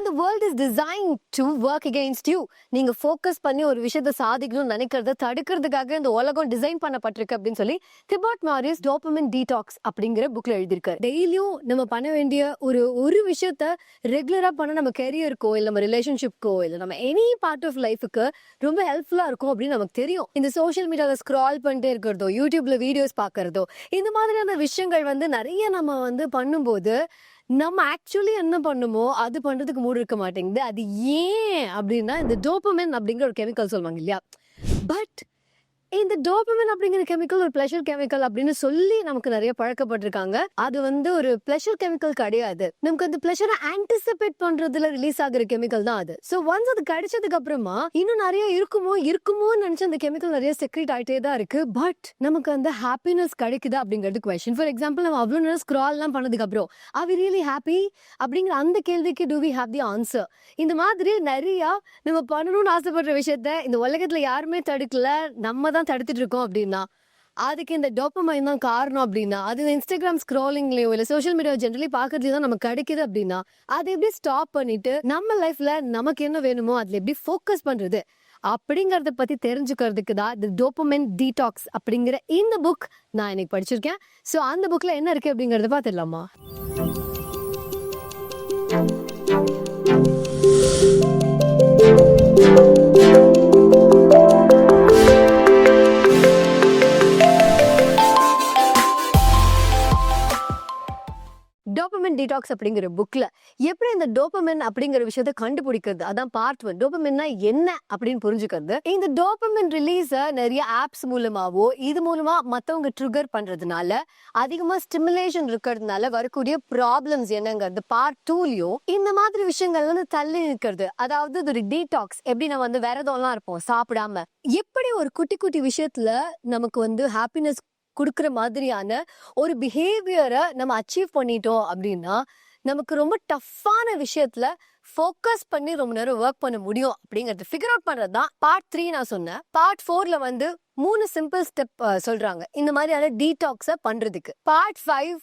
The world is designed to work against you. நீங்க focus பண்ணி ஒரு விஷயத்தை சாதிக்கணும்னு நினைக்கிறத தடுக்கிறதுக்காக இந்த உலகம் டிசைன் பண்ணப்பட்டிருக்கு அப்படின்னு சொல்லி திபாட் மாரிஸ் டோபமின் டீடாக்ஸ் அப்படிங்கிற புக்ல எழுதியிருக்காரு. டெய்லியும் நம்ம பண்ண வேண்டிய ஒரு விஷயத்த ரெகுலரா பண்ண நம்ம கெரியருக்கோ இல்ல நம்ம ரிலேஷன்ஷிப்கோ இல்ல நம்ம எனி பார்ட் ஆஃப் லைஃபுக்கு ரொம்ப ஹெல்ப்ஃபுல்லா இருக்கும் அப்படின்னு நமக்கு தெரியும். இந்த சோஷியல் மீடியாவை ஸ்க்ரால் பண்ணிட்டே இருக்கிறதோ, யூடியூப்ல வீடியோஸ் பாக்குறதோ, இந்த மாதிரியான விஷயங்கள் நிறைய நம்ம பண்ணும்போது நம்ம ஆக்சுவலி என்ன பண்ணுமோ அது பண்றதுக்கு மூடு இருக்க மாட்டேங்குது. அது ஏன் அப்படின்னா இந்த டோபமின் அப்படிங்கிற ஒரு கெமிக்கல் சொல்லுவாங்க இல்லையா. பட் இந்த டோபமின் அப்படிங்கிற கெமிக்கல் ஒரு பிளஷர் கெமிக்கல் அப்படின்னு சொல்லி நமக்கு நிறைய பழக்கப்பட்டிருக்காங்க. அது ஒரு பிளஷர் கெமிக்கல் கிடையாது. நமக்கு அந்த பிளஷரை ஆன்டிசிபேட் பண்றதுல ரிலீஸ் ஆகுற கெமிக்கல் தான் அது. சோ ஒன்ஸ் அது கிடைச்சதுக்கு அப்புறமா இன்னும் நிறைய இருக்குமோன்னு நினைச்சு அந்த கெமிக்கல் நிறைய செக்ரேட் ஆயிட்டே தான் இருக்கு. பட் நமக்கு அந்த ஹாப்பினஸ் கிடைக்குதா அப்படிங்கிறது கொஸ்டின். ஃபார் எக்ஸாம்பிள், நம்ம அவ்வளவு நேரம் ஸ்க்ரால் எல்லாம் பண்ணதுக்கு அப்புறம் ஆர் வி ரியலி ஹாப்பி அப்படிங்கிற அந்த கேள்விக்கு do we have the answer. இந்த மாதிரி நிறைய நம்ம பண்ணணும்னு ஆசைப்படுற விஷயத்த இந்த உலகத்துல யாருமே தடுக்கல, நம்ம தான் தடுத்துட்டு இருக்கோம் அப்படின்னா அதுக்கு இந்த டோபமைன் தான் காரணம். அப்படின்னா அது இன்ஸ்டாகிராம் ஸ்க்ரோலிங்லயோ இல்ல சோஷியல் மீடியா ஜென்ரலி பாக்குறதுல தான் நமக்கு கிடைக்குது. அப்படின்னா அதை எப்படி ஸ்டாப் பண்ணிட்டு நம்ம லைஃப்ல நமக்கு என்ன வேணுமோ அதுல எப்படி ஃபோக்கஸ் பண்றது அப்படிங்கறத பத்தி தெரிஞ்சுக்கிறதுக்கு தான் இந்த டோபமைன் டீடாக்ஸ் அப்படிங்கிற இந்த புக் நான் இன்னைக்கு படிச்சிருக்கேன். சோ அந்த புக்ல என்ன இருக்கு அப்படிங்கறத பாத்துடலாமா? டோபமின் டீடாக்ஸ் அப்படிங்கிற புக்ல எப்படி இந்த டோபமின் அப்படிங்கிற விஷயத்த கண்டுபிடிக்கிறது, அதான் பார்ட் 1. டோபமின்னா என்ன அப்படின்னு புரிஞ்சுக்கிறது. இந்த டோபமின் ரிலீஸ நிறைய ஆப்ஸ் மூலமாவோ இது மூலமா மத்தவங்க ட்ரிகர் பண்றதுனால அதிகமா ஸ்டிமுலேஷன் இருக்கிறதுனால வரக்கூடிய ப்ராப்ளம்ஸ் என்னங்கிறது பார்ட் 2லயும் இந்த மாதிரி விஷயங்கள் தள்ளி நிற்கிறது. அதாவது ஒரு டீடாக்ஸ் எப்படி நம்ம விரதம்லாம் இருப்போம் சாப்பிடாம, எப்படி ஒரு குட்டி குட்டி விஷயத்துல நமக்கு ஹாப்பினஸ் கொடுக்குற மாதிரியான ஒரு பிஹேவியரை நம்ம அச்சீவ் பண்ணிட்டோம் அப்படின்னா நமக்கு ரொம்ப டஃப்பான விஷயத்துல ஃபோக்கஸ் பண்ணி ரொம்ப நேரம் ஒர்க் பண்ண முடியும் அப்படிங்கறது ஃபிகர் அவுட் பண்றதுதான் பார்ட் 3 நான் சொன்னேன். பார்ட் 4ல 3 சிம்பிள் ஸ்டெப் சொல்றாங்க இந்த மாதிரியான டீடாக்ஸ பண்றதுக்கு. பார்ட் 5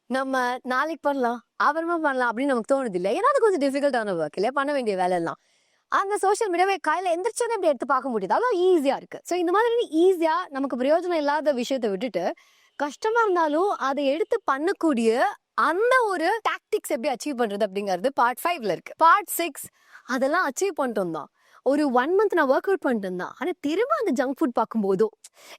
நம்ம நாளைக்கு பண்ணலாம், அப்புறமா பண்ணலாம் அப்படின்னு நமக்கு தோணுது இல்லை, ஏன்னா அது கொஞ்சம் டிஃபிகல்ட்டான ஒர்க் இல்லையா, பண்ண வேண்டிய வேலை எல்லாம். அந்த சோஷியல் மீடியாவை காலையில எந்திரிச்சோன்னு இப்படி எடுத்து பார்க்க முடியுது, அவ்வளோ ஈஸியா இருக்கு. ஸோ இந்த மாதிரி ஈஸியா நமக்கு பிரயோஜனம் இல்லாத விஷயத்தை விட்டுட்டு கஷ்டமா இருந்தாலும் அதை எடுத்து பண்ணக்கூடிய அந்த ஒரு டாக்டிக்ஸ் எப்படி அச்சீவ் பண்றது அப்படிங்கிறது பார்ட் 5ல இருக்கு. பார்ட் 6 அதெல்லாம் அச்சீவ் பண்ணிட்டோம் தான். ஒரு 1 மந்த் நான் ஒர்க் அவுட் பண்ணிட்டு இருந்தேன், ஆனா திரும்ப அந்த ஜங்க் ஃபுட் பார்க்கும்போதோ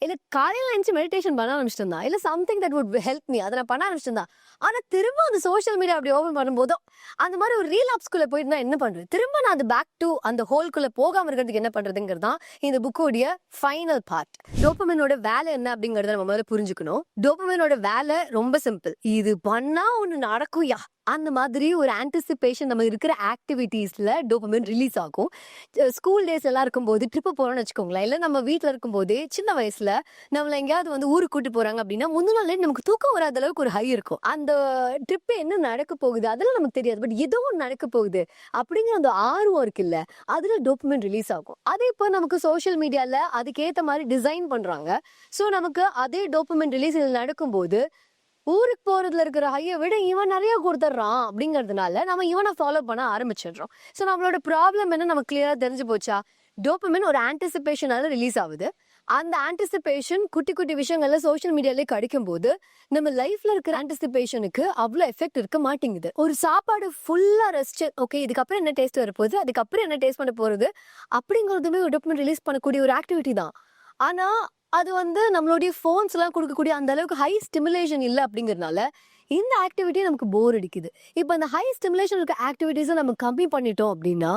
இல்ல காலையில நினைச்சு மெடிடேஷன் பண்ண ஆரம்பிச்சிருந்தா இல்ல something that would help me அதை நான் பண்ண ஆரம்பிச்சிருந்தா, ஆனா திரும்ப அந்த சோஷியல் மீடியா அப்படி ஓபன் பண்ணும்போதோ அந்த மாதிரி ஒரு ரீல் ஆப்ஸ்குள்ள போயிருந்தா என்ன பண்றது, திரும்ப நான் அது பேக் டு அந்த ஹோல்குள்ள போகாம இருக்கிறதுக்கு என்ன பண்றதுங்கிறதான் இந்த புக்கோடைய ஃபைனல் பார்ட். டோபமினோட வேலை என்ன அப்படிங்கறத நம்ம முதல்ல புரிஞ்சுக்கணும். டோபமினோட வேலை ரொம்ப சிம்பிள். இது பண்ணா ஒண்ணு நடக்கும்யா அந்த மாதிரி ஒரு ஆன்டிசிபேஷன் நம்ம இருக்கிற ஆக்டிவிட்டீஸ்ல டோபமின் ரிலீஸ் ஆகும். ஸ்கூல் டேஸ் எல்லாம் இருக்கும்போது ட்ரிப்பு போறோம்னு வச்சுக்கோங்களேன், இல்ல நம்ம வீட்டுல இருக்கும்போது சின்ன வயசுல நம்மள எங்கேயாவது ஊருக்கு கூட்டு போறாங்க அப்படின்னா முந்தின நாளே நமக்கு தூக்கம் வராத அளவுக்கு ஒரு ஹை இருக்கும். அந்த ட்ரிப் என்ன நடக்க போகுது அதெல்லாம் நமக்கு தெரியாது, பட் ஏதோ ஒன்று நடக்க போகுது அப்படிங்கிற அந்த ஆர்வம் இருக்குல்ல, அதுல டோபமின் ரிலீஸ் ஆகும். அதே இப்போ நமக்கு சோஷியல் மீடியால அதுக்கேற்ற மாதிரி டிசைன் பண்றாங்க. ஸோ நமக்கு அதே டோபமின் ரிலீஸ் நடக்கும்போது ஊருக்கு போறதுல இருக்கிற ஹையை விட இவன் நிறைய கொடுத்துட்றான் அப்படிங்கிறதுனால நம்ம இவனை ஃபாலோ பண்ண ஆரம்பிச்சிடுறோம். ஸோ நம்மளோட ப்ராப்ளம் என்ன நமக்கு கிளியரா தெரிஞ்சு போச்சா? டோபமின் ஒரு ஆன்டிசிபேஷனால ரிலீஸ் ஆகுது. அந்த ஆன்டிசிபேஷன் குட்டி குட்டி விஷயங்கள்ல சோஷியல் மீடியாலே கிடைக்கும் போது நம்ம லைஃப்ல இருக்கிற ஆன்டிசிபேஷனுக்கு அவ்வளவு எஃபெக்ட் இருக்க மாட்டேங்குது. ஒரு சாப்பாடு ஃபுல்லா ரசிச்சு ஓகே இதுக்கப்புறம் என்ன டேஸ்ட் வரப்போகுது, அதுக்கப்புறம் என்ன டேஸ்ட் பண்ண போறது அப்படிங்கிறதுமே ஒரு டோபமின் ரிலீஸ் பண்ணக்கூடிய ஒரு ஆக்டிவிட்டி தான். ஆனா அது நம்மளுடைய போன்ஸ் எல்லாம் கொடுக்கக்கூடிய அந்த அளவுக்கு ஹை ஸ்டிமுலேஷன் இல்லை அப்படிங்கிறதுனால இந்த ஆக்டிவிட்டி நமக்கு போர் அடிக்குது. இப்போ அந்த ஹை ஸ்டிமுலேஷன் இருக்க ஆக்டிவிட்டிஸை நம்ம கம்மி பண்ணிட்டோம் அப்படின்னா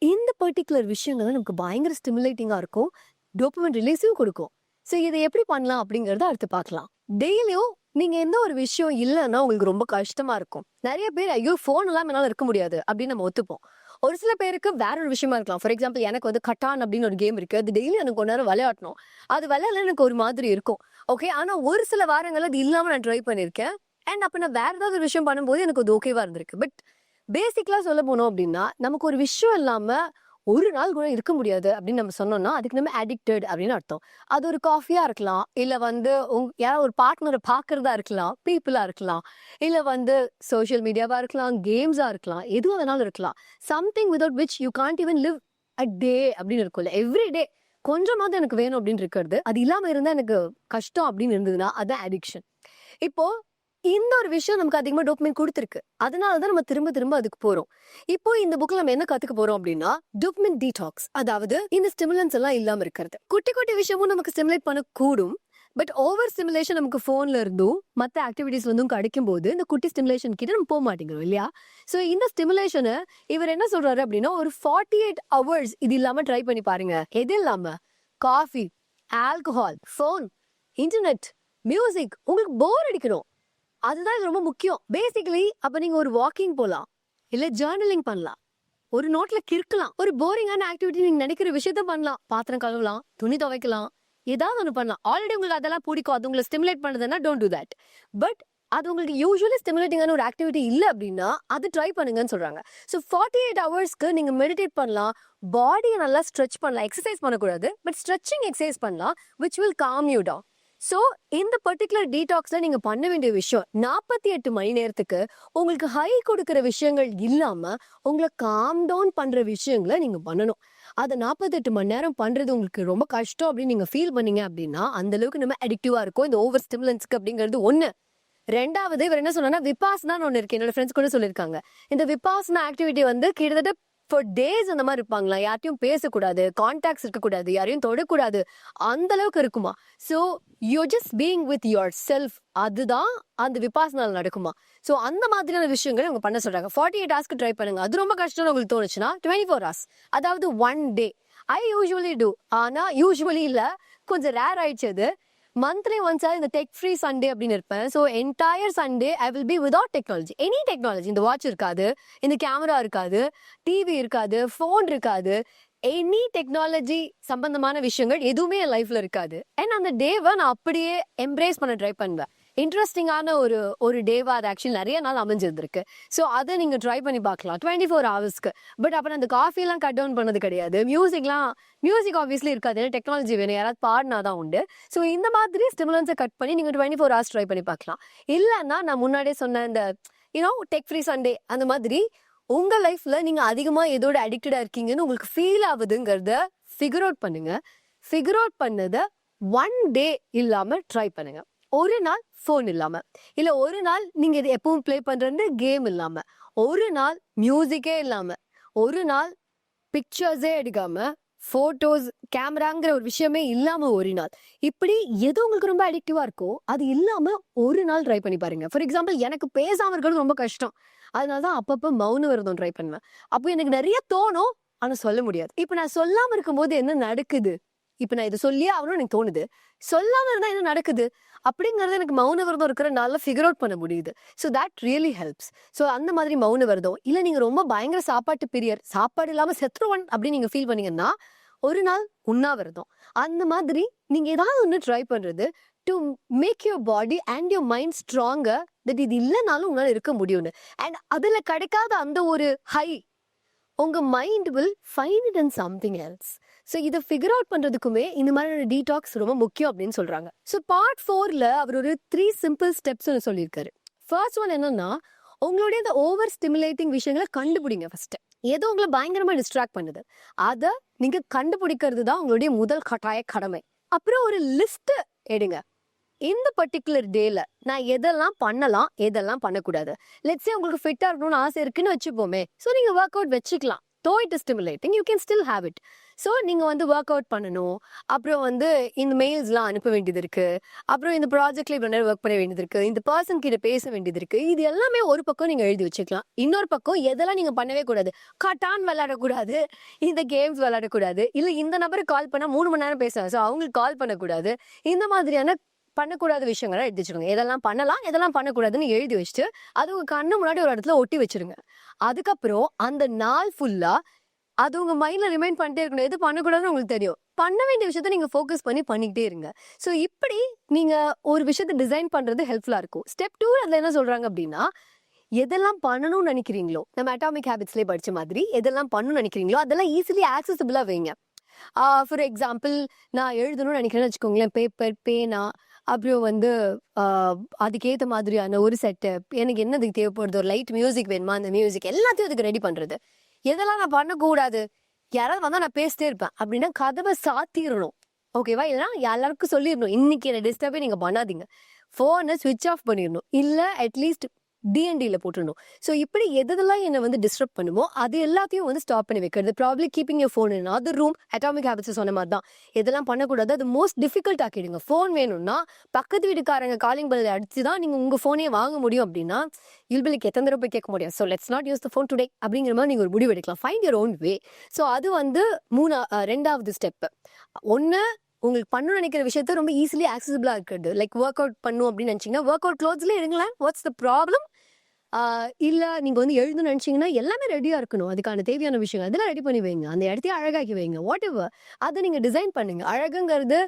இந்த பர்டிகுலர் விஷயங்கள் நமக்கு பயங்கர ஸ்டிமுலேட்டிங்கா இருக்கும், டோபமின் ரிலீஸையும் கொடுக்கும். ஸோ இதை எப்படி பண்ணலாம் அப்படிங்கறத அடுத்து பார்க்கலாம். டெய்லியும் நீங்க எந்த ஒரு விஷயம் இல்லைன்னா உங்களுக்கு ரொம்ப கஷ்டமா இருக்கும். நிறைய பேர் ஐயோ போன் எல்லாம் என்னால இருக்க முடியாது அப்படின்னு நம்ம ஒத்துப்போம். ஒரு சில பேருக்கு வேற ஒரு விஷயமா இருக்கலாம். ஃபார் எக்ஸாம்பிள், எனக்கு கட்டான் அப்படின்னு ஒரு கேம் இருக்கு, அது டெய்லி எனக்கு ஒரு நேரம் விளையாடணும், அது விளையாடல எனக்கு ஒரு மாதிரி இருக்கும். ஓகே, ஆனா ஒரு சில வாரங்கள் அது இல்லாம நான் ட்ரை பண்ணிருக்கேன். அண்ட் அப்ப நான் வேற ஏதாவது ஒரு விஷயம் பண்ணும்போது எனக்கு அது ஓகேவா இருந்திருக்கு. பட் பேசிக்கலா சொல்ல போனோம் அப்படின்னா நமக்கு ஒரு விஷயம் இல்லாம ஒரு நாள் கூட இருக்க முடியாது அப்படின்னு நம்ம சொன்னோம்னா அதுக்கு நம்ம அடிக்டட் அப்படின்னு அர்த்தம். அது ஒரு காஃபியா இருக்கலாம், இல்ல வந்து யாராவது ஒரு பார்ட்னரை பாக்குறதா இருக்கலாம், பீப்புளா இருக்கலாம், இல்ல வந்து சோசியல் மீடியாவா இருக்கலாம், கேம்ஸா இருக்கலாம், எதுவும் வேணாலும் இருக்கலாம். Something without which you can't even live a day அப்படின்னு இருக்கும்ல. எவ்ரி டே கொஞ்சமாவது எனக்கு வேணும் அப்படின்னு இருக்கிறது, அது இல்லாம இருந்தா எனக்கு கஷ்டம் அப்படின்னு இருந்ததுன்னா அது அடிக்ஷன். இப்போ இந்த ஒரு விஷயம் நமக்கு அதிகமா டோபமைன் கொடுத்துருக்கு, அதனாலதான் நம்ம திரும்ப திரும்ப அதுக்கு போறோம். இப்போ இந்த புக்ல நம்ம என்ன கத்துக்க போறோம் அப்படின்னா டோபமைன் டீடாக்ஸ், அதாவது இந்த ஸ்டிமுலன்ஸ் எல்லாம் இல்லாம இருக்கிறது. குட்டி குட்டி விஷயமும் நமக்கு ஸ்டிமுலேட் பண்ண கூடும், பட் ஓவர் ஸ்டிமுலேஷன் நமக்கு போன்ல இருந்தும் மற்ற ஆக்டிவிட்டிஸ்ல இருந்தும் கிடைக்கும் போது இந்த குட்டி ஸ்டிமுலேஷன் கிட்ட நம்ம போக மாட்டேங்கிறோம் இல்லையா? சோ இந்த ஸ்டிமுலேஷனை இவர் என்ன சொல்றாரு அப்படின்னா ஒரு 48 hours இது இல்லாம ட்ரை பண்ணி பாருங்க. எது இல்லாம? Coffee, alcohol, phone, internet, music. உங்களுக்கு போர் அடிக்கணும், அதுதான் இது ரொம்ப முக்கியம். பேசிக்கலி அப்ப நீங்க ஒரு வாக்கிங் போலாம், இல்ல ஜேர்னலிங் பண்ணலாம், ஒரு நோட்ல கிறுக்கலாம், ஒரு போரிங்கான ஆக்டிவிட்டி நீங்க நினைக்கிற விஷயத்த பண்ணலாம். பாத்திரம் கழுவலாம், துணி துவைக்கலாம், ஏதாவது ஒண்ணு பண்ணலாம். ஆல்ரெடி உங்களுக்கு அதெல்லாம் பிடிக்கும், அது உங்களை ஸ்டிமுலேட் பண்ணுதுன்னா டோன்ட் டூ தட். பட் அது உங்களுக்கு யூஸ்வலி ஸ்டிமுலேட்டிங்கான ஒரு ஆக்டிவிட்டி இல்ல அப்படின்னா அது ட்ரை பண்ணுங்கன்னு சொல்றாங்க. ஸோ 48 ஹவர்ஸ்க்கு நீங்க மெடிடேட் பண்ணலாம், பாடியை நல்லா ஸ்ட்ரெச் பண்ணலாம். எக்ஸசைஸ் பண்ணக்கூடாது, பட் ஸ்ட்ரெச்சிங் எக்ஸசைஸ் பண்ணலாம், which will calm you down. So இந்த பர்டிகுலர் டீடாக்ஸ்ல நீங்க பண்ண வேண்டிய விஷயம் 48 மணி நேரத்துக்கு உங்களுக்கு ஹை கொடுக்கிற விஷயங்கள் இல்லாம உங்களை காம் டவுன் பண்ற விஷயங்களை நீங்க பண்ணணும். அதை 48 மணி நேரம் பண்றது உங்களுக்கு ரொம்ப கஷ்டம் அப்படின்னு நீங்க ஃபீல் பண்ணீங்க அப்படின்னா அந்த அளவுக்கு நம்ம அடிக்டிவா இருக்கும் இந்த ஓவர் ஸ்டிமுலன்ஸ்க்கு அப்படிங்கிறது ஒண்ணு. ரெண்டாவது இவர் என்ன சொன்னா விபாசனான்னு ஒண்ணு இருக்கு, என்னோட ஃப்ரெண்ட்ஸ் கூட சொல்லியிருக்காங்க. இந்த விபாசனா ஆக்டிவிட்டி வந்து கிட்டத்தட்ட ஃபார் டேஸ் அந்த மாதிரி இருப்பாங்களா, யார்ட்டையும் பேசக்கூடாது, கான்டாக்ட்ஸ் இருக்கக்கூடாது, யாரையும் தொடக்கூடாது, அந்த அளவுக்கு இருக்குமா. So you just being with your self, அதுதான் அந்த விபாசனால நடக்குமா. ஸோ அந்த மாதிரியான விஷயங்களை அவங்க பண்ண சொல்றாங்க. 48 hours ட்ரை பண்ணுங்க. அது ரொம்ப கஷ்டம்னு உங்களுக்கு தோணுச்சுன்னா 24 hours, அதாவது 1 day. ஐ யூஸ்வலி டூ, ஆனா யூஸ்வலி இல்ல, கொஞ்சம் ரேர் ஆயிடுச்சு அது. மந்த்லி ஒன்ஸா இந்த டெக் ஃப்ரீ சண்டே அப்படின்னு இருப்பேன். So entire Sunday I will be without technology, any technology. இந்த வாட்ச் இருக்காது, இந்த கேமரா இருக்காது, டிவி இருக்காது, ஃபோன் இருக்காது, எனி டெக்னாலஜி சம்பந்தமான விஷயங்கள் எதுவுமே என் லைஃப்ல இருக்காது. அண்ட் அந்த டேவை நான் அப்படியே எம்ப்ரேஸ் பண்ண ட்ரை பண்ணுவேன். இன்ட்ரெஸ்டிங்கான ஒரு டேவா அது ஆக்சுவலி நிறைய நாள் அமைஞ்சிருந்திருக்கு. ஸோ அதை நீங்க ட்ரை பண்ணி பார்க்கலாம் 24 ஹவர்ஸ்க்கு. பட் அப்புறம் அந்த காஃபிலாம் கட் டவுன் பண்ணது கிடையாது. மியூசிக் ஆப்வியஸ்லி இருக்காது, ஏன்னா டெக்னாலஜி வேணும், யாராவது பாடினாதான் உண்டு. ஸோ இந்த மாதிரி ஸ்டிமுலன்ஸை கட் பண்ணி நீங்க 24 hours ட்ரை பண்ணி பார்க்கலாம். இல்லைன்னா நான் முன்னாடியே சொன்ன இந்த டெக் ஃப்ரீ சண்டே அந்த மாதிரி உங்க லைஃப்ல நீங்க அதிகமா எதோட அடிக்டடா இருக்கீங்கன்னு உங்களுக்கு ஃபீல் ஆகுதுங்கிறத ஃபிகர் அவுட் பண்ணுங்க. ஃபிகர் அவுட் பண்ணத 1 day இல்லாம ட்ரை பண்ணுங்க. ஒரு நாள் போன் இல்லாம, இல்ல ஒரு நாள் நீங்க இது எப்பவும் பிளே பண்றது கேம் இல்லாம, ஒரு நாள் மியூசிக்கே இல்லாம, ஒரு நாள் பிக்சர்ஸே எடுக்காம, போட்டோஸ் கேமராங்கிற ஒரு விஷயமே இல்லாம ஒரு நாள், இப்படி எது உங்களுக்கு ரொம்ப அடிக்டிவா இருக்கோ அது இல்லாம ஒரு நாள் ட்ரை பண்ணி பாருங்க. ஃபார் எக்ஸாம்பிள் எனக்கு பேசாம இருக்கிறது ரொம்ப கஷ்டம், அதனாலதான் அப்பப்ப மௌன விரதம் ட்ரை பண்ணுவேன். அப்போ எனக்கு நிறைய தோணும், ஆனா சொல்ல முடியாது. இப்ப நான் சொல்லாம இருக்கும்போது என்ன நடக்குது, இப்ப நான் இதை சொல்லியே ஆகணும்னு எனக்கு தோணுது, சொல்லாம இருந்தா என்ன நடக்குது அப்படிங்கறது எனக்கு மௌன விரதம் இருக்கிறனால ஃபிகர் அவுட் பண்ண முடியுது. So that really helps. So அந்த மாதிரி மௌன விரதம், இல்ல நீங்க ரொம்ப பயங்கர சாப்பாட்டு பிரியர், சாப்பாடு இல்லாம செத்துருவன் அப்படின்னு நீங்க ஃபீல் பண்ணீங்கன்னா ஒரு நாள் உண்ணாவிரதம். அந்த மாதிரி நீங்க ஏதாவது ஒன்று ட்ரை பண்றது to make your body and your mind stronger, that இது இல்லைனாலும் உங்களால இருக்க முடியும்னு. அண்ட் அதுல கிடைக்காத அந்த ஒரு ஹை உங்க mind will find it in something else. So இதை ஃபிகர் அவுட் பண்றதுக்குமே இந்த மாதிரியான டீடாக்ஸ் ரொம்ப முக்கியம் அப்படின்னு சொல்றாங்க. ஸோ பார்ட் 4ல அவர் ஒரு 3 சிம்பிள் ஸ்டெப்ஸ் சொல்லியிருக்காரு. ஃபர்ஸ்ட் ஒன் என்னன்னா, உங்களுடைய இந்த ஓவர் ஸ்டிமுலேட்டிங் விஷயங்களை கண்டுபிடிங்க. ஃபர்ஸ்ட் ஏதோ உங்களை பயங்கரமா டிஸ்ட்ராக்ட் பண்ணுது, அதை நீங்க கண்டுபிடிக்கிறது தான் உங்களுடைய முதல் கட்டாய கடமை. அப்புறம் ஒரு லிஸ்ட் எடுங்க. இந்த பர்டிகுலர் டேல நான் எதெல்லாம் பண்ணலாம், எதெல்லாம் பண்ணக்கூடாது. லெட்ஸ் சே உங்களுக்கு ஃபிட்டா இருக்கணும்னு ஆசை இருக்குன்னு வச்சுப்போமே. ஸோ நீங்க ஒர்க் அவுட் வச்சுக்கலாம். Though it is stimulating, you can still have it. So நீங்க ஒர்க் அவுட் பண்ணணும், அப்புறம் இந்த மெயில்ஸ்லாம் அனுப்ப வேண்டியது இருக்கு, அப்புறம் இந்த ப்ராஜெக்ட்ல இவ்வளவு நேரம் ஒர்க் பண்ண வேண்டியது இருக்கு, இந்த பர்சன் கிட்ட பேச வேண்டியது இருக்கு. இது எல்லாமே ஒரு பக்கம் நீங்க எழுதி வச்சுக்கலாம். இன்னொரு பக்கம் எதெல்லாம் நீங்க பண்ணவே கூடாது, கட்டான் விளையாடக்கூடாது, இந்த கேம்ஸ் விளையாடக்கூடாது, இல்ல இந்த நபருக்கு கால் பண்ணா 3 மணி நேரம் பேசுறாங்க, ஸோ அவங்களுக்கு கால் பண்ணக்கூடாது, இந்த மாதிரியான பண்ணக்கூடாத விஷயங்களை எழுதி வச்சுருங்க. எதெல்லாம் பண்ணலாம், எதெல்லாம் பண்ணக்கூடாதுன்னு எழுதி வச்சுட்டு அது உங்க கண்ணு முன்னாடி ஒரு இடத்துல ஒட்டி வச்சிருங்க. அதுக்கப்புறம் அந்த நாள் ஃபுல்லா அது உங்க மைண்ட்ல ரிமைண்ட் பண்ணிட்டே இருக்கணும். எது பண்ணக்கூடாதுன்னு உங்களுக்கு தெரியும், பண்ண வேண்டிய விஷயத்த நீங்க ஃபோக்கஸ் பண்ணி பண்ணிக்கிட்டே இருங்க. ஸோ இப்படி நீங்க ஒரு விஷயத்த டிசைன் பண்றது ஹெல்ப்ஃபுல்லா இருக்கும். ஸ்டெப் 2 அதுல என்ன சொல்றாங்க அப்படின்னா, எதெல்லாம் பண்ணணும்னு நினைக்கிறீங்களோ, நம்ம அட்டாமிக் ஹேபிட்ஸ்லேயே படிச்ச மாதிரி எதெல்லாம் பண்ணணும்னு நினைக்கிறீங்களோ அதெல்லாம் ஈஸிலி ஆக்சசிபிளா வைங்க. ஃபார் எக்ஸாம்பிள், நான் எழுதணும்னு நினைக்கிறேன்னு வச்சுக்கோங்களேன், பேப்பர், பேனா, அப்புறம் வந்து அதுக்கேற்ற மாதிரியான ஒரு செட்டப், எனக்கு என்னதுக்கு தேவைப்படுது, ஒரு லைட் மியூசிக் வேணுமா, அந்த மியூசிக் எல்லாத்தையும் அதுக்கு ரெடி பண்றது. எதெல்லாம் நான் பண்ணக்கூடாது, யாராவது வந்தா நான் பேசிட்டே இருப்பேன் அப்படின்னா கதவை சாத்திரணும். ஓகேவா? இல்லைன்னா எல்லாருக்கும் சொல்லிடணும், இன்னைக்கு என்ன டிஸ்டர்பே நீங்க பண்ணாதீங்க, ஃபோனை ஸ்விட்ச் ஆஃப் பண்ணிடணும், இல்லை அட்லீஸ்ட் டிஎன்டியில் போட்டுடணும். ஸோ இப்படி எதெல்லாம் என்னை வந்து டிஸ்டர்ப் பண்ணுமோ அது எல்லாத்தையும் வந்து ஸ்டாப் பண்ணி வைக்கிறது. Probably keeping your phone in other room. Atomic habits சொன்ன மாதிரி தான், எதெல்லாம் பண்ணக்கூடாது அது மோஸ்ட் டிஃபிகல்ட் ஆக்கிடுங்க. ஃபோன் வேணும்னா பக்கத்து வீட்டுக்காரங்க காலிங் பெல் அடிச்சு தான் நீங்கள் உங்கள் ஃபோனே வாங்க முடியும் அப்படின்னா இல்பிலுக்கு எத்தனை தடவை போய் கேட்க முடியும். So let's not use the phone today அப்படிங்கிற மாதிரி நீங்கள் ஒரு முடிவு எடுக்கலாம். Find your own way. So அது வந்து ரெண்டாவது ஸ்டெப்பு. ஒன்று, உங்களுக்கு பண்ணணும்னு நினைக்கிற விஷயத்த ரொம்ப ஈஸிலி ஆக்சசிபிளாக இருக்கிறது. லைக் ஒர்க் அவுட் பண்ணும் அப்படின்னு நினச்சிங்கன்னா ஒர்க் அவுட் க்ளோத்ஸ்லேயே எடுங்களேன். What's the problem? இல்லை நீங்கள் வந்து எழுதணும்னு நினச்சிங்கன்னா எல்லாமே ரெடியாக இருக்கணும். அதுக்கான தேவையான விஷயங்கள் அதெல்லாம் ரெடி பண்ணி வைங்க. அந்த இடத்தையும் அழகாக்கி வைங்க. வாட் எவர் அதை நீங்கள் டிசைன் பண்ணுங்க. அழகுங்கிறது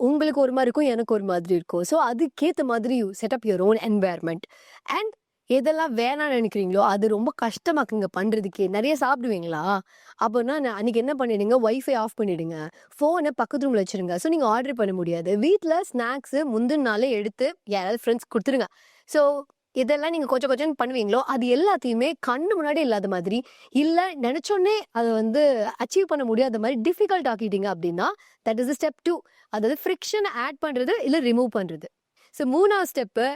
உங்களுக்கு ஒரு மாதிரி இருக்கும், எனக்கு ஒரு மாதிரி இருக்கும். ஸோ அதுக்கேற்ற மாதிரி you setup your own environment. And எதெல்லாம் வேணாம்னு நினைக்கிறீங்களோ அது ரொம்ப கஷ்டமாக்குங்க பண்ணுறதுக்கே. நிறைய சாப்பிடுவீங்களா? அப்போனா அன்றைக்கி என்ன பண்ணிவிடுங்க, ஒய்ஃபை ஆஃப் பண்ணிவிடுங்க, ஃபோனை பக்கத்து ரூமில் வச்சுருங்க. ஸோ நீங்கள் ஆர்டர் பண்ண முடியாது. வீட்டில் ஸ்நாக்ஸு முந்தின நாளே எடுத்து யாராவது ஃப்ரெண்ட்ஸ் கொடுத்துருங்க. ஸோ இதெல்லாம் நீங்கள் கொஞ்சம் கொஞ்சம் பண்ணுவீங்களோ அது எல்லாத்தையுமே கண்ணு முன்னாடி இல்லாத மாதிரி, இல்லை நினச்சோன்னே அதை வந்து அச்சீவ் பண்ண முடியாத மாதிரி டிஃபிகல்ட் ஆக்கிட்டீங்க அப்படின்னா தட் இஸ் ஸ்டெப் 2. அதாவது ஃப்ரிக்ஷனை ஆட் பண்ணுறது இல்லை ரிமூவ் பண்ணுறது. ஸோ 3வது ஸ்டெப்பு,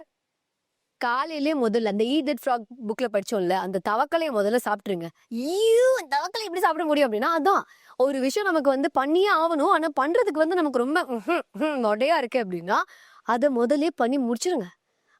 காலையிலே முதல்ல அந்த ஈட் தட் ஃப்ராக் புக்கில் படித்தோம்ல, அந்த தவக்கலையை முதல்ல சாப்பிட்ருங்க. தவக்கலை எப்படி சாப்பிட முடியும் அப்படின்னா, அதான் ஒரு விஷயம் நமக்கு வந்து பண்ணியே ஆகணும், ஆனால் பண்ணுறதுக்கு வந்து நமக்கு ரொம்ப மொடையாக இருக்குது அப்படின்னா அதை முதலே பண்ணி முடிச்சிருங்க.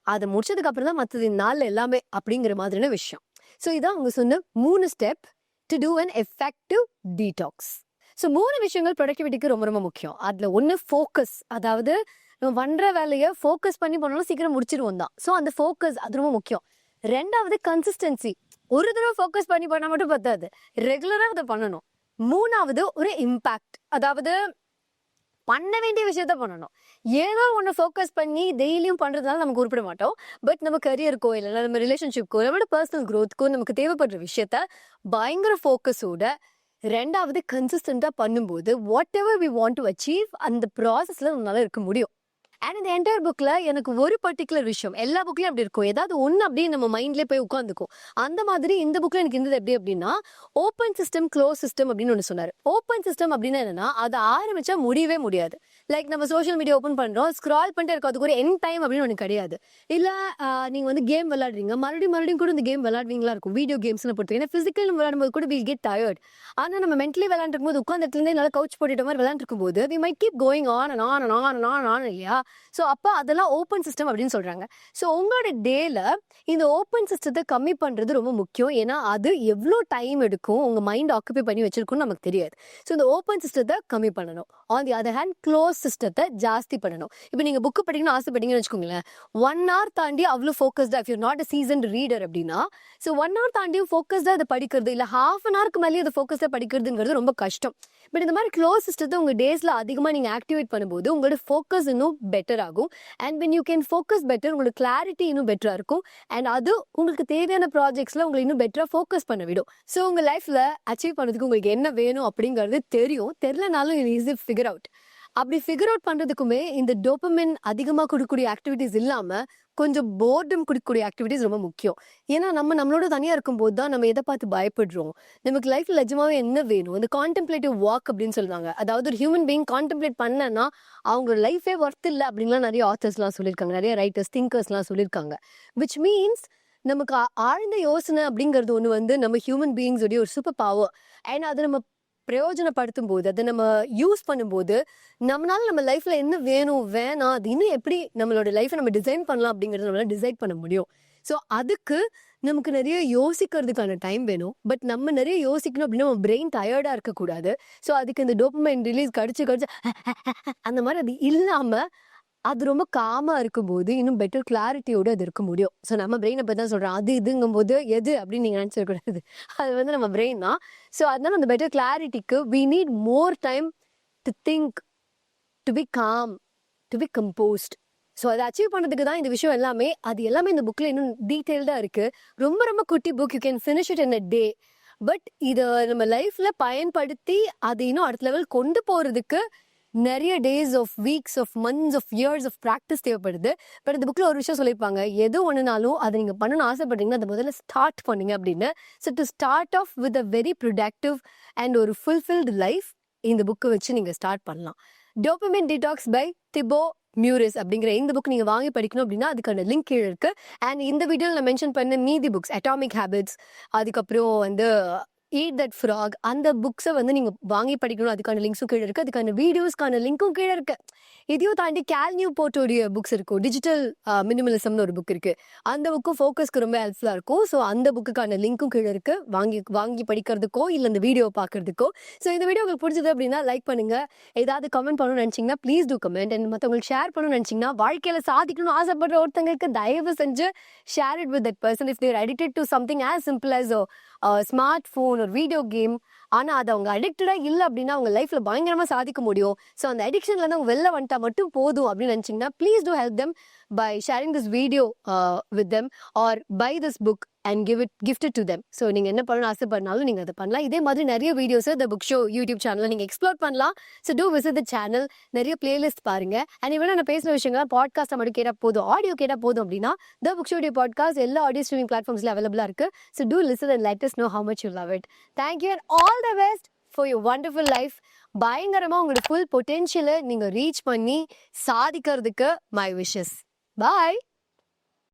அதை முடிச்சதுக்கு அப்புறம் தான் மற்றது நாள் எல்லாமே அப்படிங்கிற மாதிரியான விஷயம். ஸோ இதான் அவங்க சொன்ன 3 step to do an effective detox. So 3 விஷயங்கள் ப்ரொடக்டிவிட்டிக்கு ரொம்ப ரொம்ப முக்கியம். அதில் ஒன்று ஃபோக்கஸ். அதாவது நம்ம பண்ணுற வேலையை ஃபோக்கஸ் பண்ணி பண்ணாலும் சீக்கிரம் முடிச்சிருவோம் தான். ஸோ அந்த ஃபோக்கஸ் அது ரொம்ப முக்கியம். 2வது கன்சிஸ்டன்சி. ஒரு தடவை ஃபோக்கஸ் பண்ணி பண்ணால் மட்டும் பத்தாது, ரெகுலராக அதை பண்ணணும். 3வது ஒரு இம்பேக்ட். அதாவது பண்ண வேண்டிய விஷயத்த பண்ணணும். ஏதோ ஒன்று ஃபோக்கஸ் பண்ணி டெய்லியும் பண்ணுறதுனால நமக்கு உருப்பிட மாட்டோம். பட் நம்ம கரியருக்கோ இல்லைன்னா நம்ம ரிலேஷன்ஷிப்க்கோ நம்மளோட பர்சனல் க்ரோத்துக்கோ நமக்கு தேவைப்படுற விஷயத்த பயங்கர ஃபோக்கஸோட 2வது கன்சிஸ்டண்ட்டாக பண்ணும்போது whatever we want to achieve அந்த ப்ராசஸில் நம்மளால இருக்க முடியும். அண்ட் இந்த என்டையர் புக்கில் எனக்கு ஒரு பர்டிகுலர் விஷயம், எல்லா புக்லையும் அப்படி இருக்கும், ஏதாவது ஒன்று அப்படியே நம்ம மைண்ட்லேயே போய் உட்காந்துக்கும். அந்த மாதிரி இந்த புக்கில் எனக்கு இருந்தது எப்படி அப்படின்னா, ஓப்பன் சிஸ்டம் க்ளோஸ் சிஸ்டம் அப்படின்னு ஒன்று சொன்னார். ஓப்பன் சிஸ்டம் அப்படின்னா என்னன்னா, அதை ஆரம்பிச்சா முடியவே முடியாது. லைக் நம்ம சோஷியல் மீடியா ஓப்பன் பண்ணுறோம், ஸ்க்ரால் பண்ணிட்டு இருக்கும், அதுக்கு ஒரு எண்ட் டைம் அப்படின்னு ஒன்று கிடையாது. இல்லை நீங்கள் வந்து கேம் விளையாடுறீங்க, மறுபடியும் கூட இந்த கேம் விளையாடுவீங்களா இருக்கும். வீடியோ கேம்ஸ்னு பொறுத்து, ஏன்னா ஃபிசிக்கல் விளையாடும்போது கூட வில் கெட் டயர்ட். ஆனால் நம்ம மென்டலி விளையாண்டுருக்கும் போது உட்காந்து இடத்துலேருந்தே நல்லா கவுச் போட்டுட்ட மாதிரி விளையாண்டுருக்கும் போது we might keep going on and on and on and on இல்லையா? ஸோ அப்போ அதெல்லாம் ஓப்பன் சிஸ்டம் அப்படின்னு சொல்கிறாங்க. ஸோ உங்களோட டேல இந்த ஓப்பன் சிஸ்டத்தை கம்மி பண்ணுறது ரொம்ப முக்கியம். ஏன்னா அது எவ்வளோ டைம் எடுக்கும், உங்கள் மைண்ட் ஆக்குபை பண்ணி வச்சிருக்குன்னு நமக்கு தெரியாது. ஸோ இந்த ஓப்பன் சிஸ்டத்தை கம்மி பண்ணணும். On the other hand close சிஸ்டத்தை ஜாஸ்தி பண்ணணும். இப்போ நீங்கள் புக்கு படிக்கணும்னு ஆசைப்பட்டீங்கன்னு வச்சுக்கோங்களேன், 1 hour தாண்டி அவ்வளோ ஃபோக்கஸ்டாக, if you not a seasoned reader அப்படின்னா, ஸோ 1 hour தாண்டியும் ஃபோக்கஸ்டாக அதை படிக்கிறது, இல்லை ½ an hourக்கு மேலேயே அதை ஃபோக்கஸ்டாக படிக்கிறதுங்கிறது ரொம்ப கஷ்டம். பட் இந்த மாதிரி க்ளோஸ் சிஸ்டத்தை உங்கள் டேஸில் அதிகமாக நீங்கள் ஆக்டிவேட் பண்ணும்போது உங்களோட ஃபோக்கஸ் இன்னும் பெட்டர் ஆகும். And when you can focus better, உங்களுக்கு கிளாரிட்டி இன்னும் பெட்டராக இருக்கும். அண்ட் அது உங்களுக்கு தேவையான ப்ராஜெக்ட்ஸில் உங்களை இன்னும் பெட்டராக ஃபோக்கஸ் பண்ண விடும். ஸோ உங்கள் லைஃப்பில் அச்சீவ் பண்ணுறதுக்கு உங்களுக்கு என்ன வேணும் அப்படிங்கிறது தெரியும், தெரியலனாலும் ஈஸி ஃபிகர் அவுட். அப்படி ஃபிகர் அவுட் பண்ணுறதுக்குமே இந்த டோபமைன் அதிகமாக கொடுக்கக்கூடிய ஆக்டிவிட்டீஸ் இல்லாமல் கொஞ்சம் போர்டம் கொடுக்கக்கூடிய ஆக்டிவிட்டீஸ் ரொம்ப முக்கியம். ஏன்னா நம்மளோட தனியாக இருக்கும்போது தான் நம்ம எதை பார்த்து பயப்படுறோம், நமக்கு லைஃப்பில் நிஜமாவே என்ன வேணும். அந்த கான்டெம்ப்ளேட்டிவ் வாக் அப்படின்னு சொல்லுவாங்க. அதாவது ஒரு ஹியூமன் பீயிங் கான்டெம்ப்ளேட் பண்ணனா அவங்களோட லைஃபே ஒர்த் இல்லை அப்படின்லாம் நிறைய ஆத்தர்ஸ்லாம் சொல்லியிருக்காங்க, நிறைய ரைட்டர்ஸ் திங்கர்ஸ்லாம் சொல்லியிருக்காங்க. விச் மீன்ஸ் நமக்கு ஆழ்ந்த யோசனை அப்படிங்கிறது ஒன்று வந்து நம்ம ஹியூமன் பீயிங்ஸோடைய ஒரு சூப்பர் பவர். அண்ட் அதை நம்ம பிரயோஜனப்படுத்தும் போது, அதை நம்ம யூஸ் பண்ணும்போது நம்மளால நம்ம லைஃப்ல என்ன வேணும் வேணாம், அது இன்னும் எப்படி நம்மளோட லைஃப்பை நம்ம டிசைன் பண்ணலாம் அப்படிங்கிறத நம்மளால டிசைட் பண்ண முடியும். ஸோ அதுக்கு நமக்கு நிறைய யோசிக்கிறதுக்கான டைம் வேணும். பட் நம்ம நிறைய யோசிக்கணும் அப்படின்னா நம்ம பிரெயின் டயர்டாக இருக்கக்கூடாது. ஸோ அதுக்கு இந்த டோபமைன் ரிலீஸ் கடிச்சு அந்த மாதிரி அது இல்லாமல் அது ரொம்ப காமாக இருக்கும்போது இன்னும் பெட்டர் கிளாரிட்டியோடு அது இருக்க முடியும். ஸோ நம்ம பிரெயினை பற்றி தான் சொல்கிறோம், அது இதுங்கும் போது எது அப்படின்னு நீங்கள் நினச்சிடக்கூடாது, அது வந்து நம்ம பிரெயின் தான். ஸோ அதனால அந்த பெட்டர் கிளாரிட்டிக்கு we need more time to think, to be calm, to be composed. So அதை அச்சீவ் பண்ணதுக்கு தான் இந்த விஷயம் எல்லாமே. அது எல்லாமே இந்த புக்கில் இன்னும் டீட்டெயில்டாக இருக்குது. ரொம்ப ரொம்ப குட்டி book. You can finish it in a day. But இதை நம்ம லைஃப்பில் பயன்படுத்தி அது இன்னும் அடுத்த லெவல் கொண்டு போகிறதுக்கு நிறைய days of weeks of months of years of practice தேவைப்படுது. பட் இந்த புக்கில் ஒரு விஷயம் சொல்லியிருப்பாங்க, எது ஒன்றுனாலும் அதை நீங்கள் பண்ணணும்னு ஆசைப்பட்டீங்கன்னா அதை முதல்ல ஸ்டார்ட் பண்ணுங்க அப்படின்னு. So to start off with a very productive and ஒரு ஃபுல்ஃபில்டு லைஃப் இந்த புக்கை வச்சு நீங்கள் ஸ்டார்ட் பண்ணலாம். Dopamine detox by Thibaut Meurisse அப்படிங்கிற இந்த புக் நீங்கள் வாங்கி படிக்கணும் அப்படின்னா அதுக்கான லிங்க் கீழே இருக்கு. அண்ட் இந்த வீடியோவில் நான் மென்ஷன் பண்ண மீதி புக்ஸ், அட்டாமிக் ஹேபிட்ஸ், அதுக்கப்புறம் வந்து ஈட் தட் ஃப்ராக், அந்த புக்ஸை வந்து நீங்கள் வாங்கி படிக்கணும். அதுக்கான லிங்க்ஸும் கீழே இருக்குது. அதுக்கான வீடியோஸ்க்கான லிங்க்கும் கீழே இருக்குது. இதையும் தாண்டி கேல் நியூபோர்ட்டோடைய புக்ஸ் இருக்கும். டிஜிட்டல் மினிமலிசம்னு ஒரு புக் இருக்குது. அந்த புக்கும் ஃபோக்கஸ்க்கு ரொம்ப ஹெல்ப்ஃபுல்லாக இருக்கும். ஸோ அந்த புக்குக்கான லிங்க்கும் கீழே இருக்குது. வாங்கி படிக்கிறதுக்கோ இல்லை இந்த வீடியோ பார்க்குறதுக்கோ. ஸோ இந்த வீடியோ உங்களுக்கு பிடிச்சது அப்படின்னா லைக் பண்ணுங்கள். ஏதாவது கமெண்ட் பண்ணணும்னு நினச்சிங்கன்னா ப்ளீஸ் டூ கமெண்ட். அண்ட் மற்றவங்களுக்கு ஷேர் பண்ணணும்னு நினச்சிங்கன்னா, வாழ்க்கையில் சாதிக்கணும்னு ஆசைப்படுற ஒருத்தங்களுக்கு தயவு செஞ்சு share it with that person. If they're addicted to something as simple as smart phone ஒரு வீடியோ கேம், ஆனால் அது அவங்க அடிக்டடாக இல்லை அப்படின்னா அவங்க லைஃப்பில் பயங்கரமாக சாதிக்க முடியும். ஸோ அந்த அடிக்ஷன்லேருந்து அவங்க வெளில வந்துட்டா மட்டும் போதும் அப்படின்னு நினச்சிங்கன்னா please two help them by sharing this video with them or buy this book and gift it to them. So நீங்கள் என்ன பண்ணணும் ஆசைப்படனாலும் நீங்கள் அதை பண்ணலாம். இதே மாதிரி நிறைய வீடியோஸை த புக் ஷோ யூடியூப் சேனலில் நீங்கள் எக்ஸ்ப்ளோர் பண்ணலாம். So do visit the channel. நிறைய பிளேலிஸ்ட் பாருங்கள். அண்ட் இவன் நான் பேசுகிற விஷயங்கள் பாட்காஸ்ட்டை மட்டும் கேட்டால் போதும், ஆடியோ கேட்டால் போதும் அப்படின்னா த புக் ஷோடைய பாட்காஸ்ட் எல்லா ஆடியோ ஸ்ட்ரீமிங் பிளாட்ஃபார்ம்ஸில் அவைலபிளாக இருக்குது. So do listen and let us know how much you love it. Thank you and all the best for your wonderful life. பயங்கரமாக உங்களோட ஃபுல் பொட்டென்ஷியலை நீங்கள் ரீச் பண்ணி சாதிக்கிறதுக்கு my wishes. Bye.